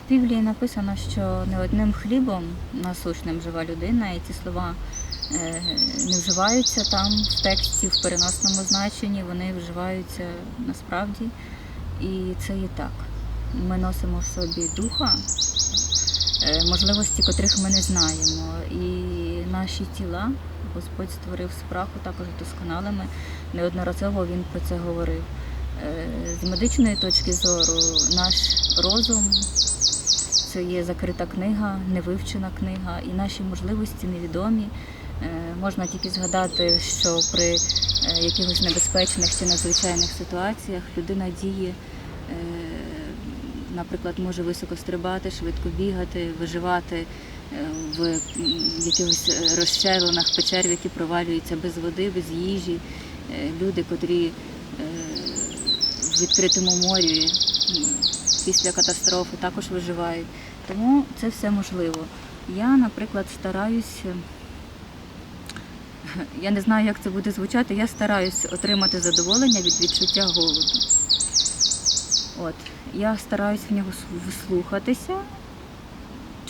В Біблії написано, що не одним хлібом насущним жива людина, і ці слова не вживаються там в тексті, в переносному значенні, вони вживаються насправді, і це і так. Ми носимо в собі духа, можливості котрих ми не знаємо, і наші тіла Господь створив з праху також досконалими, неодноразово Він про це говорив. З медичної точки зору наш розум – це є закрита книга, невивчена книга, і наші можливості невідомі. Можна тільки згадати, що при якихось небезпечних чи надзвичайних ситуаціях людина діє, наприклад, може високо стрибати, швидко бігати, виживати в якихось розщелинах, печер, які провалюються без води, без їжі. Люди, котрі в відкритому морі після катастрофи також виживають. Тому це все можливо. Я, наприклад, стараюся, я не знаю, як це буде звучати, я стараюсь отримати задоволення від відчуття голоду. Я стараюсь в нього вслухатися,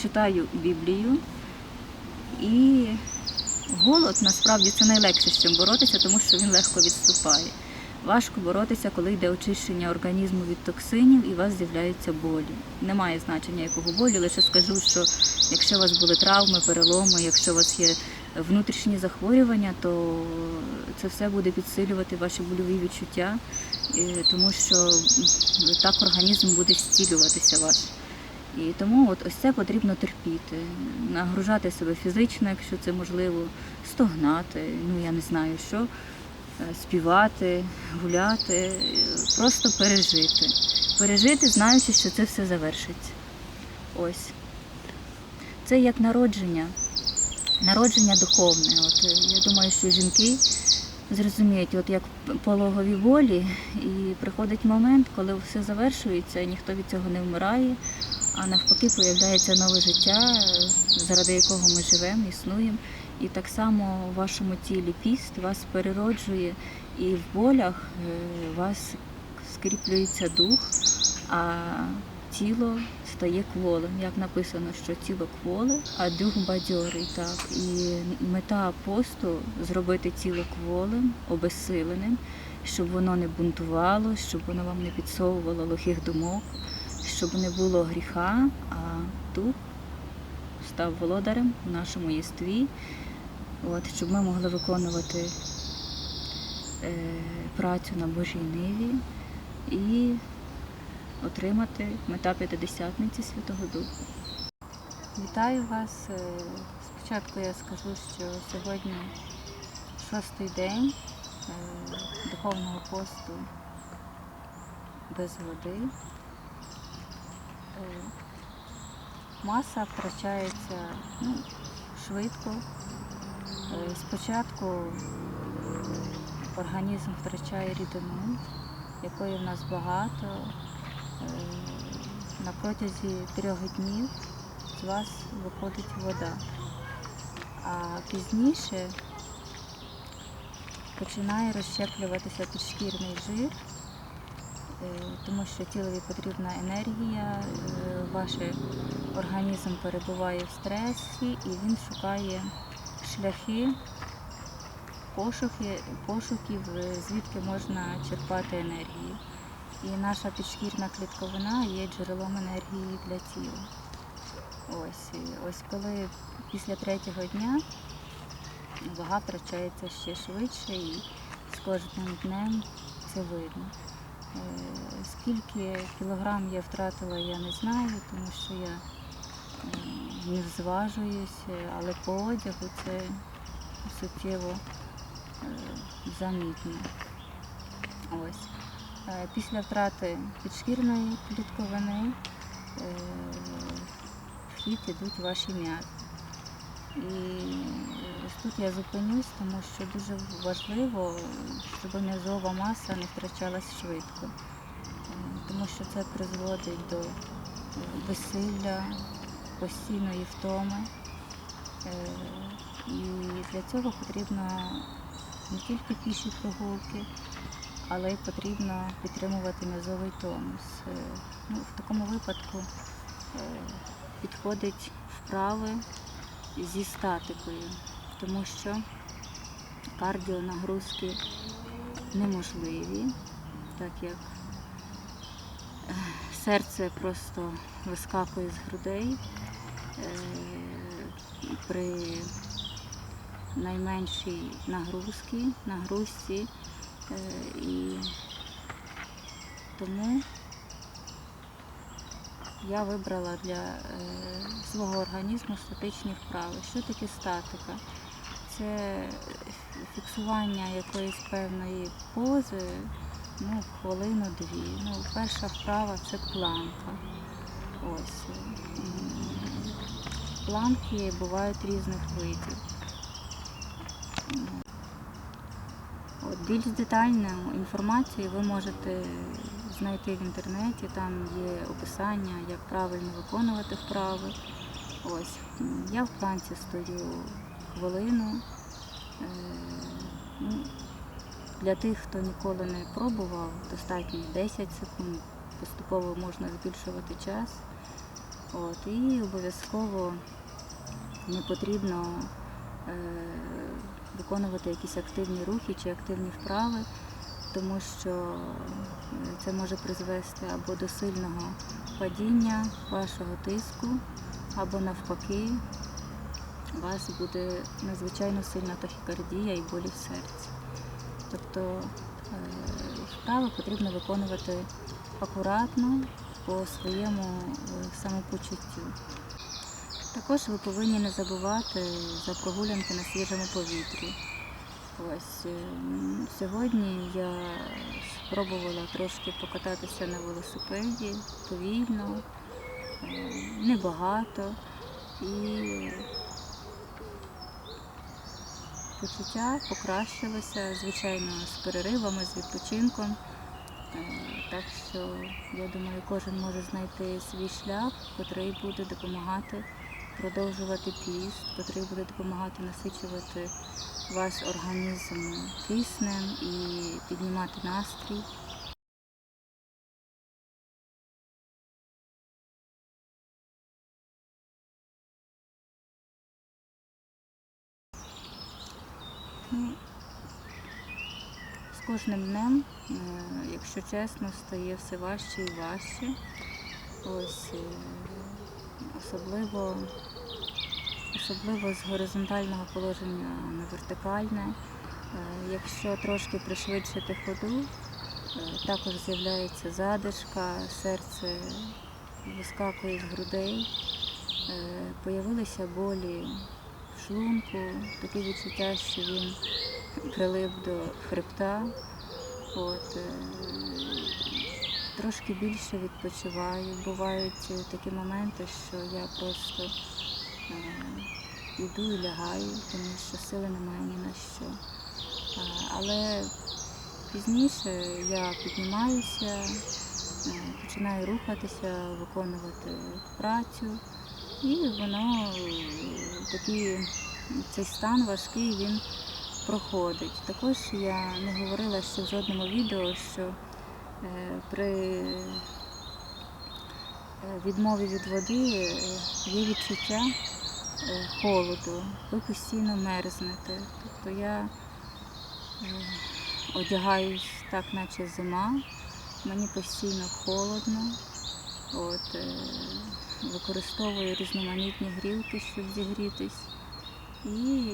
читаю Біблію, і голод, насправді, це найлегше з чим боротися, тому що він легко відступає. Важко боротися, коли йде очищення організму від токсинів і у вас з'являються болі. Немає значення, якого болю, лише скажу, що якщо у вас були травми, переломи, якщо у вас є внутрішні захворювання, то це все буде підсилювати ваші больові відчуття, тому що так організм буде зцілюватися ваш. І тому ось це потрібно терпіти, нагружати себе фізично, якщо це можливо, стогнати, я не знаю що, співати, гуляти, просто пережити. Пережити, знаючи, що це все завершиться. Ось. Це як народження духовне. Я думаю, що жінки зрозуміють, як пологові болі, і приходить момент, коли все завершується, і ніхто від цього не вмирає, а навпаки появляється нове життя, заради якого ми живемо, існуємо. І так само в вашому тілі піст вас перероджує, і в болях у вас скріплюється дух, а тіло стає кволим. Як написано, що тіло кволе, а дух бадьорий. Так. І мета посту – зробити тіло кволим, обезсиленим, щоб воно не бунтувало, щоб воно вам не підсовувало лихих думок, щоб не було гріха, а дух став володарем в нашому єстві, щоб ми могли виконувати працю на Божій ниві і отримати мета П'ятидесятниці Святого Духа. Вітаю вас. Спочатку я скажу, що сьогодні 6-й день духовного посту без води. Маса втрачається швидко. Спочатку організм втрачає рідину, якої в нас багато. На протязі 3 днів з вас виходить вода. А пізніше починає розщеплюватися підшкірний жир, тому що тілові потрібна енергія, ваш організм перебуває в стресі і він шукає шляхи, пошуків, звідки можна черпати енергію. І наша підшкірна клітковина є джерелом енергії для тіла. Ось коли після 3-го дня вага втрачається ще швидше і з кожним днем це видно. Скільки кілограм я втратила, я не знаю, тому що я не зважуюсь, але по одягу це суттєво замітно. Після втрати підшкірної клітковини в хід ідуть ваші м'язи. І тут я зупинюсь, тому що дуже важливо, щоб м'язова маса не втрачалась швидко, тому що це призводить до безсилля, постійної втоми. І для цього потрібно не тільки піші прогулки, але й потрібно підтримувати м'язовий тонус. В такому випадку підходить вправи зі статикою, тому що кардіонагрузки неможливі, так як серце просто вискакує з грудей при найменшій нагрузці, і тому я вибрала для свого організму статичні вправи. Що таке статика? Це фіксування якоїсь певної пози, хвилину-дві. Перша вправа – це планка. Ось. Планки бувають різних видів. Більш детальну інформацію ви можете знайти в інтернеті, там є описання, як правильно виконувати вправи. Ось. Я в планці стою хвилину. Для тих, хто ніколи не пробував, достатньо 10 секунд, поступово можна збільшувати час. І обов'язково не потрібно виконувати якісь активні рухи чи активні вправи, тому що це може призвести або до сильного падіння вашого тиску, або навпаки, у вас буде надзвичайно сильна тахікардія і болі в серці. Тобто вправи потрібно виконувати акуратно, по своєму самопочуттю. Також ви повинні не забувати за прогулянки на свіжому повітрі. Ось, сьогодні я спробувала трошки покататися на велосипеді, повільно, небагато. І почуття покращилося, звичайно, з переривами, з відпочинком. Так що, я думаю, кожен може знайти свій шлях, котрий буде допомагати продовжувати піст, котрий буде допомагати насичувати ваш організм киснем і піднімати настрій. З кожним днем, якщо чесно, стає все важче і важче. Ось, особливо з горизонтального положення на вертикальне. Якщо трошки пришвидшити ходу, також з'являється задишка, серце вискакує з грудей, появилися болі в шлунку, таке відчуття, що він прилип до хребта. Трошки більше відпочиваю. Бувають такі моменти, що я просто йду і лягаю, тому що сили немає ні на що. Але пізніше я піднімаюся, починаю рухатися, виконувати працю, і воно цей стан важкий, він проходить. Також я не говорила ще в жодному відео, що при відмові від води є відчуття холоду, ви постійно мерзнете. Тобто я одягаюсь так, наче зима, мені постійно холодно, використовую різноманітні грілки, щоб зігрітись, і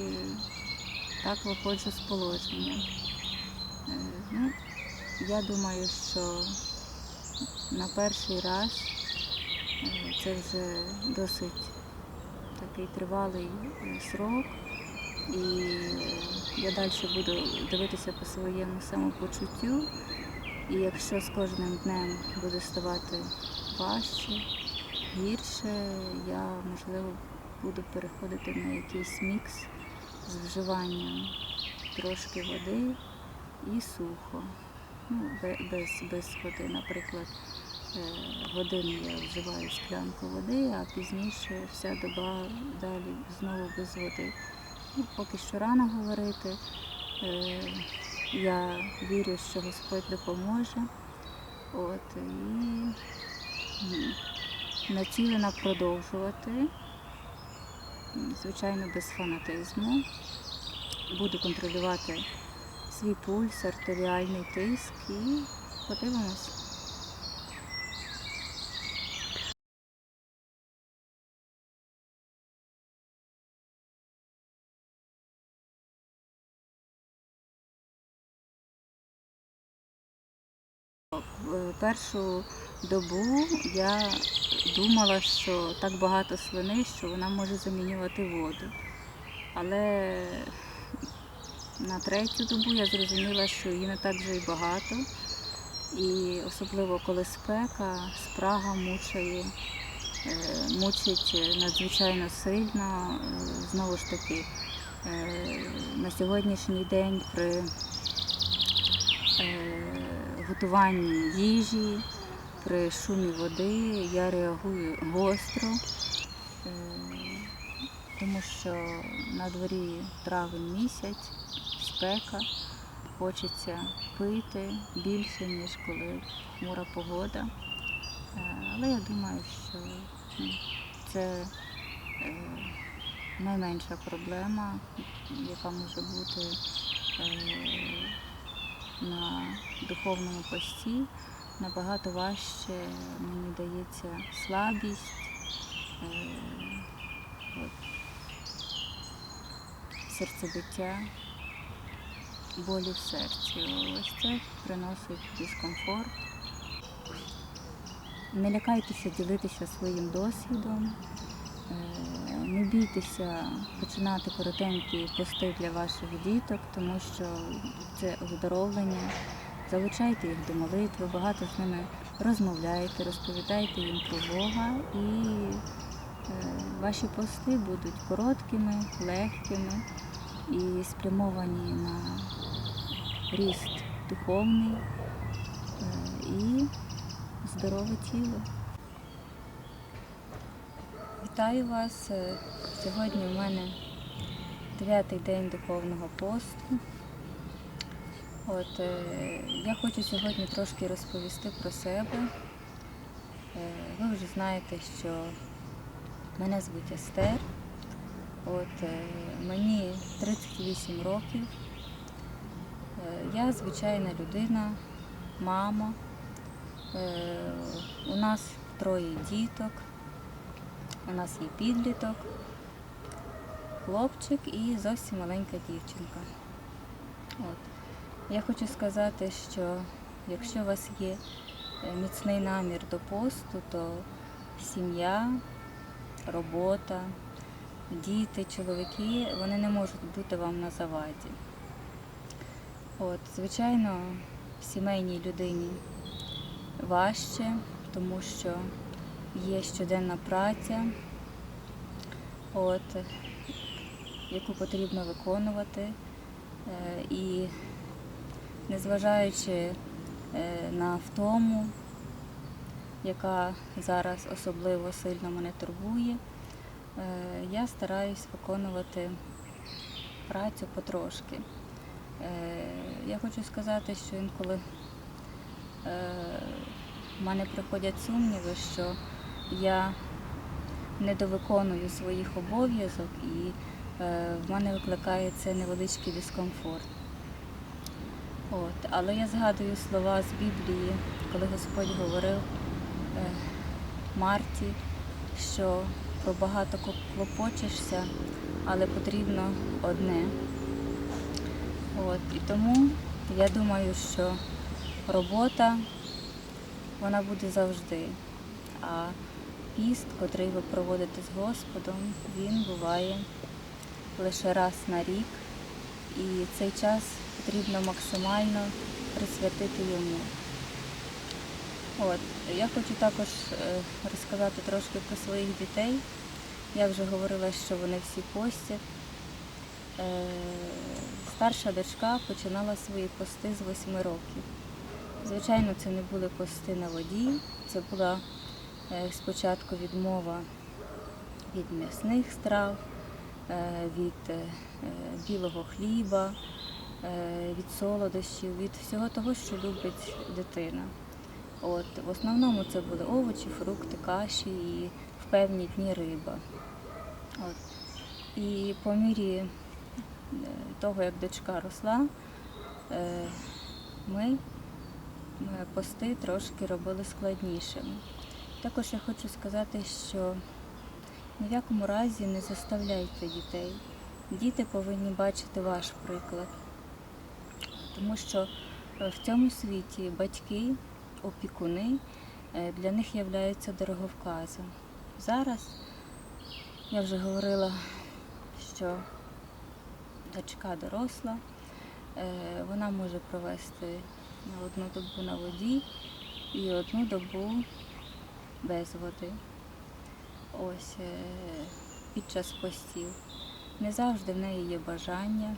так виходжу з положення. Я думаю, що на перший раз це вже досить такий тривалий срок, і я далі буду дивитися по своєму самопочуттю, і якщо з кожним днем буде ставати важче, гірше, я, можливо, буду переходити на якийсь мікс з вживанням трошки води і сухо. Без води, наприклад, годину я вживаю склянку води, а пізніше вся доба далі знову без води. Поки що рано говорити. Я вірю, що Господь допоможе. І націлена продовжувати, звичайно, без фанатизму. Буду контролювати свій пульс, артеріальний тиск і подивимось. Першу добу я думала, що так багато слини, що вона може замінювати воду. Але на третю добу я зрозуміла, що її не так вже й багато. І особливо коли спека, спрага мучить надзвичайно сильно. Знову ж таки, на сьогоднішній день при готуванні їжі, при шумі води я реагую гостро, тому що на дворі травень місяць, спека, хочеться пити більше, ніж коли хмура погода. Але я думаю, що це найменша проблема, яка може бути на духовному пості. Набагато важче мені дається слабість, серцебиття, болі в серці. Ось це приносить дискомфорт. Не лякайтеся ділитися своїм досвідом, не бійтеся починати коротенькі пости для ваших діток, тому що це оздоровлення. Залучайте їх до молитви, багато з ними розмовляйте, розповідайте їм про Бога, і ваші пости будуть короткими, легкими і спрямовані на ріст духовний і здорове тіло. Вітаю вас! Сьогодні у мене 9-й день духовного посту. Я хочу сьогодні трошки розповісти про себе. Ви вже знаєте, що мене звуть Естер. Мені 38 років. Я звичайна людина, мама. У нас 3 діток. У нас є підліток, хлопчик і зовсім маленька дівчинка. Я хочу сказати, що якщо у вас є міцний намір до посту, то сім'я, робота, діти, чоловіки, вони не можуть бути вам на заваді. Звичайно, сімейній людині важче, тому що є щоденна праця, яку потрібно виконувати. І незважаючи на втому, яка зараз особливо сильно мене турбує, я стараюсь виконувати працю потрошки. Я хочу сказати, що інколи в мене приходять сумніви, що я недовиконую своїх обов'язок, і в мене викликає це невеличкий дискомфорт. Але я згадую слова з Біблії, коли Господь говорив Марті, що про багато клопочешся, але потрібно одне. І тому я думаю, що робота, вона буде завжди, а піст, котрий ви проводите з Господом, він буває лише раз на рік, і цей час потрібно максимально присвятити йому. Я хочу також розказати трошки про своїх дітей. Я вже говорила, що вони всі постять. Старша дочка починала свої пости з 8 років. Звичайно, це не були пости на воді, це була спочатку відмова від м'ясних страв, від білого хліба, від солодощів, від всього того, що любить дитина. В основному це були овочі, фрукти, каші і в певні дні риба. І по мірі того, як дочка росла, ми пости трошки робили складнішими. Також я хочу сказати, що ні в якому разі не заставляйте дітей. Діти повинні бачити ваш приклад. Тому що в цьому світі батьки, опікуни для них являються дороговказом. Зараз я вже говорила, що дочка доросла, вона може провести одну добу на воді і одну добу без води. Під час постів. Не завжди в неї є бажання.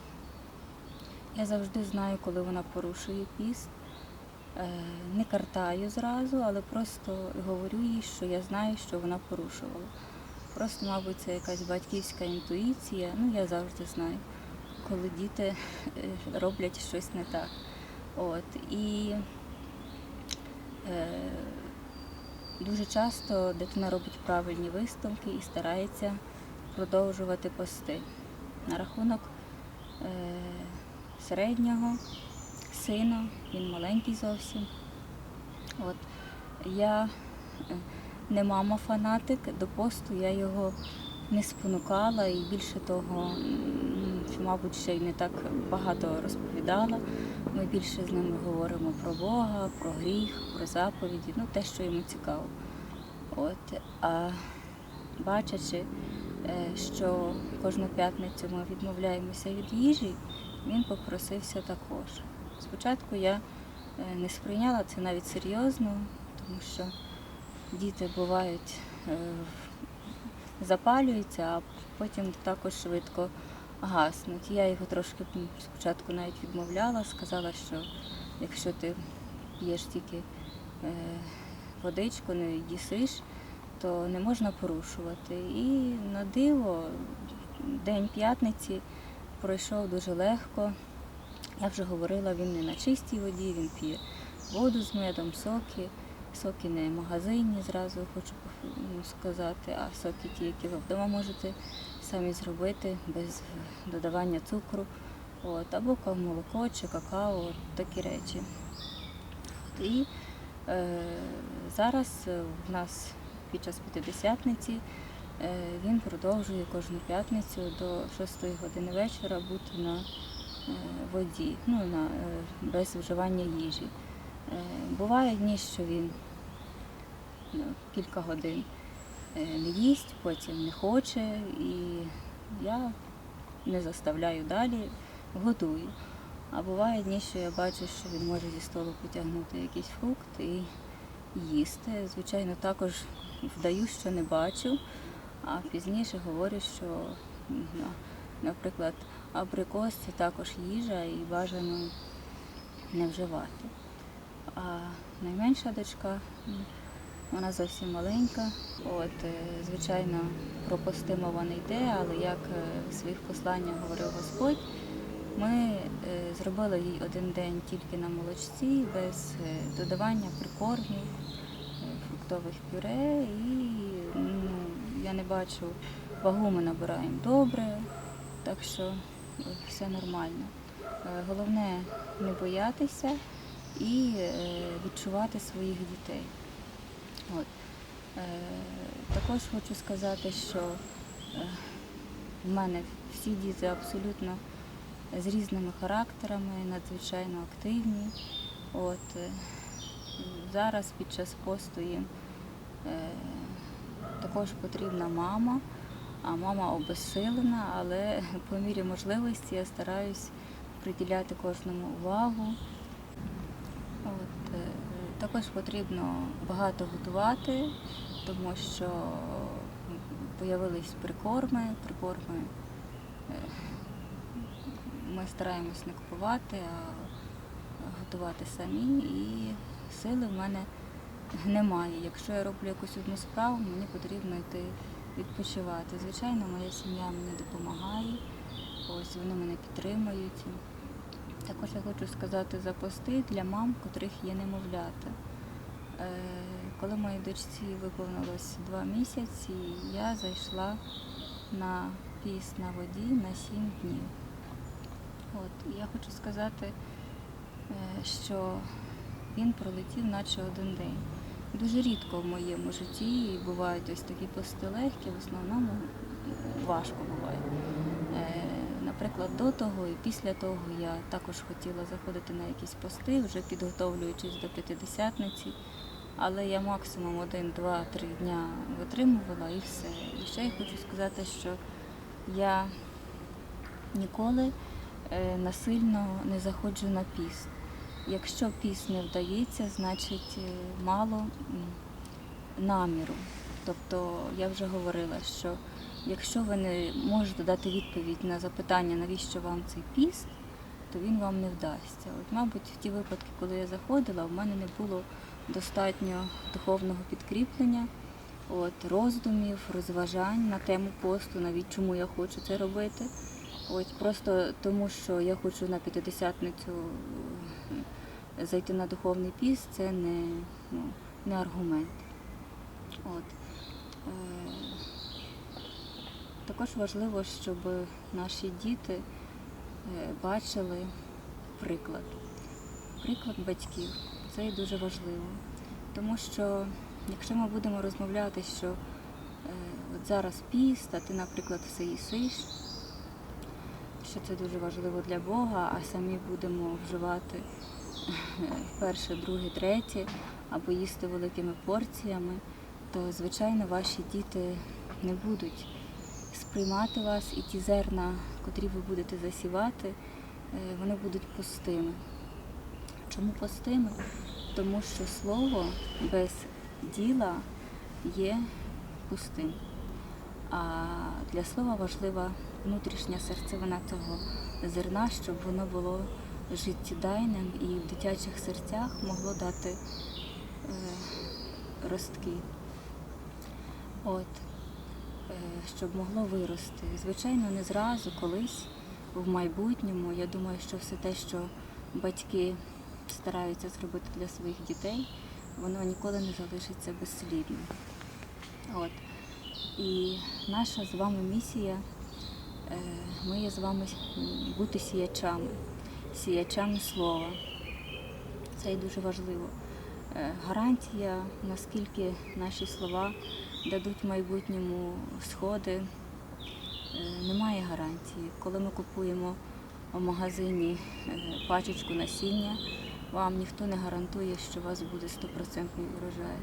Я завжди знаю, коли вона порушує піст. Не картаю зразу, але просто говорю їй, що я знаю, що вона порушувала. Просто, мабуть, це якась батьківська інтуїція. Я завжди знаю, коли діти роблять щось не так. І дуже часто дитина робить правильні висновки і старається продовжувати пости. На рахунок середнього сина, він маленький зовсім. Я не мама-фанатик, до посту я його не спонукала і більше того, мабуть, ще й не так багато розповідала. Ми більше з ними говоримо про Бога, про гріх, про заповіді, те, що йому цікаво. А бачачи, що кожну п'ятницю ми відмовляємося від їжі, він попросився також. Спочатку я не сприйняла це навіть серйозно, тому що діти бувають, запалюються, а потім також швидко гаснуть. Я його трошки спочатку навіть відмовляла, сказала, що якщо ти п'єш тільки водичку, не їсиш, то не можна порушувати. І на диво, день п'ятниці пройшов дуже легко. Я вже говорила, він не на чистій воді, він п'є воду з медом, соки. Соки не в магазині, зразу хочу сказати, а соки ті, які ви вдома можете самі зробити без додавання цукру, або молоко чи какао, такі речі. І зараз в нас під час П'ятидесятниці він продовжує кожну п'ятницю до 6 години вечора бути на воді, без вживання їжі. Буває дні, що він кілька годин не їсть, потім не хоче, і я не заставляю далі, годую. А буває дні, що я бачу, що він може зі столу потягнути якийсь фрукт і їсти. Звичайно, також вдаю, що не бачу, а пізніше говорю, що, наприклад, абрикос – це також їжа і бажано не вживати. А найменша дочка, вона зовсім маленька. Звичайно, про пости мова не йде, але як в своїх посланнях говорив Господь, ми зробили їй один день тільки на молочці, без додавання прикормів, фруктових пюре. І я не бачу, вагу ми набираємо добре, так що все нормально. Головне не боятися і відчувати своїх дітей. Також хочу сказати, що в мене всі діти абсолютно з різними характерами, надзвичайно активні. Зараз під час посту їм також потрібна мама, а мама обезсилена, але по мірі можливості я стараюсь приділяти кожному увагу. Також потрібно багато готувати, тому що з'явились прикорми. Ми стараємось не купувати, а готувати самі, і сили в мене немає. Якщо я роблю якусь одну справу, мені потрібно йти відпочивати. Звичайно, моя сім'я мені допомагає, вони мене підтримують. Також я хочу сказати за пости для мам, котрих є немовлята. Коли моїй дочці виповнилось 2 місяці, я зайшла на піст на воді на 7 днів. І я хочу сказати, що він пролетів наче один день. Дуже рідко в моєму житті бувають ось такі пости легкі, в основному важко буває. Наприклад, до того і після того я також хотіла заходити на якісь пости, вже підготовлюючись до П'ятидесятниці, але я максимум 1, 2, 3 дня витримувала і все. І ще я хочу сказати, що я ніколи насильно не заходжу на піст. Якщо піст не вдається, значить мало наміру. Тобто я вже говорила, що якщо ви не можете дати відповідь на запитання, навіщо вам цей піст, то він вам не вдасться. Мабуть, в ті випадки, коли я заходила, в мене не було достатньо духовного підкріплення, роздумів, розважань на тему посту, навіть чому я хочу це робити. Просто тому, що я хочу на П'ятидесятницю зайти на духовний піст, це не аргумент. Також важливо, щоб наші діти бачили приклад батьків. Це і дуже важливо. Тому що якщо ми будемо розмовляти, що от зараз піст, а ти, наприклад, все їсиш, що це дуже важливо для Бога, а самі будемо вживати перше, друге, третє, або їсти великими порціями, то, звичайно, ваші діти не будуть сприймати вас, і ті зерна, котрі ви будете засівати, вони будуть пустими. Чому пустими? Тому що слово без діла є пустим. А для слова важлива внутрішня серцевина того зерна, щоб воно було життєдайним і в дитячих серцях могло дати ростки. Щоб могло вирости. Звичайно, не зразу, колись, в майбутньому. Я думаю, що все те, що батьки стараються зробити для своїх дітей, воно ніколи не залишиться безслідним. І наша з вами місія, ми є з вами бути сіячами слова. Це і дуже важливо. Гарантія, наскільки наші слова дадуть в майбутньому сходи, немає гарантії. Коли ми купуємо в магазині пачечку насіння, вам ніхто не гарантує, що у вас буде 100% урожай.